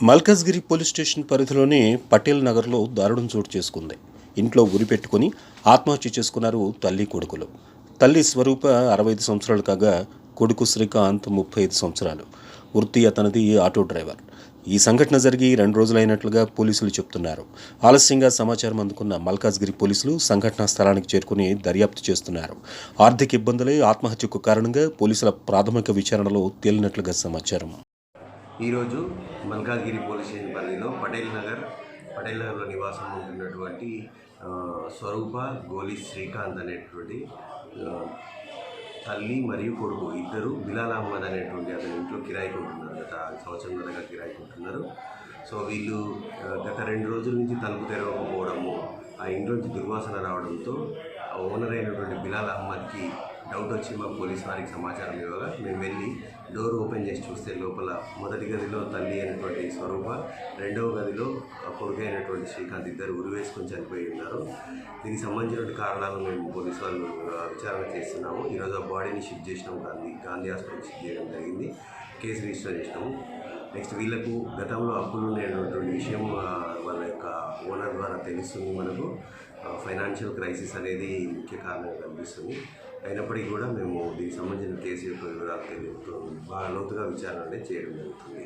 Malkajgiri police station పరిధిలోని పటేల్ నగర్లో దారుణం చోటు చేసుకుంది. ఇంట్లో ఉరి పెట్టుకుని ఆత్మహత్య చేసుకున్నారు తల్లి కొడుకులు. తల్లి స్వరూప 65 సంవత్సరాలు కాగా కొడుకు శ్రీకాంత్ 35 సంవత్సరాలు. వృత్తి అతనిది ఆటో డ్రైవర్. ఈ సంఘటన జరిగి 2 రోజులైనట్లుగా పోలీసులు చెబుతున్నారు. ఆలస్యంగా సమాచారం అందుకున్న మల్కాజ్గిరి పోలీసులు సంఘటనా స్థలానికి చేరుకుని దర్యాప్తు చేస్తున్నారు. ఆర్థిక ఇబ్బందులే ఆత్మహత్యకు కారణంగా పోలీసుల ప్రాథమిక విచారణలో తేలినట్లుగా సమాచారం. ఈరోజు మల్కాజ్గిరి పోలీస్ స్టేషన్ పరిధిలో పటేల్ నగర్లో నివాసం ఉంటున్నటువంటి స్వరూప గోలి శ్రీకాంత్ అనేటువంటి తల్లి మరియు కొడుకు ఇద్దరు బిలాల్ అహ్మద్ అనేటువంటి అతని ఇంట్లో కిరాయికి ఉంటున్నారు. గత సంవత్సరంన్నరగా కిరాయికి ఉంటున్నారు. సో వీళ్ళు గత 2 రోజుల నుంచి తలుపు తెరవకపోవడము, ఆ ఇంట్లోంచి దుర్వాసన రావడంతో ఓనర్ అయినటువంటి బిలాల్ అహ్మద్కి డౌట్ వచ్చి మా పోలీస్ వారికి సమాచారం ఇవ్వగా మేము వెళ్ళి డోర్ ఓపెన్ చేసి చూస్తే లోపల మొదటి గదిలో తల్లి అయినటువంటి స్వరూప, రెండవ గదిలో కొడుకు అయినటువంటి శ్రీకాంత్ ఇద్దరు ఉరివేసుకొని చనిపోయి ఉన్నారు. దీనికి సంబంధించినటువంటి కారణాలు మేము పోలీసు వాళ్ళు విచారణ చేస్తున్నాము. ఈరోజు ఆ బాడీని షిఫ్ట్ చేసినాము, గాంధీ హాస్పిటల్ షిఫ్ట్ చేయడం జరిగింది. కేసు రిజిస్టర్ చేసినాము. నెక్స్ట్ వీళ్ళకు గతంలో అప్పులు ఉండేటువంటి విషయం వాళ్ళ యొక్క ఓనర్ ద్వారా తెలుస్తుంది. మనకు ఫైనాన్షియల్ క్రైసిస్ అనేది ముఖ్య కారణంగా కనిపిస్తుంది. అయినప్పటికీ కూడా మేము దీనికి సంబంధించిన కేసు యొక్క వివరాలు బాగా లోతుగా విచారణ అనేది చేయడం జరుగుతుంది.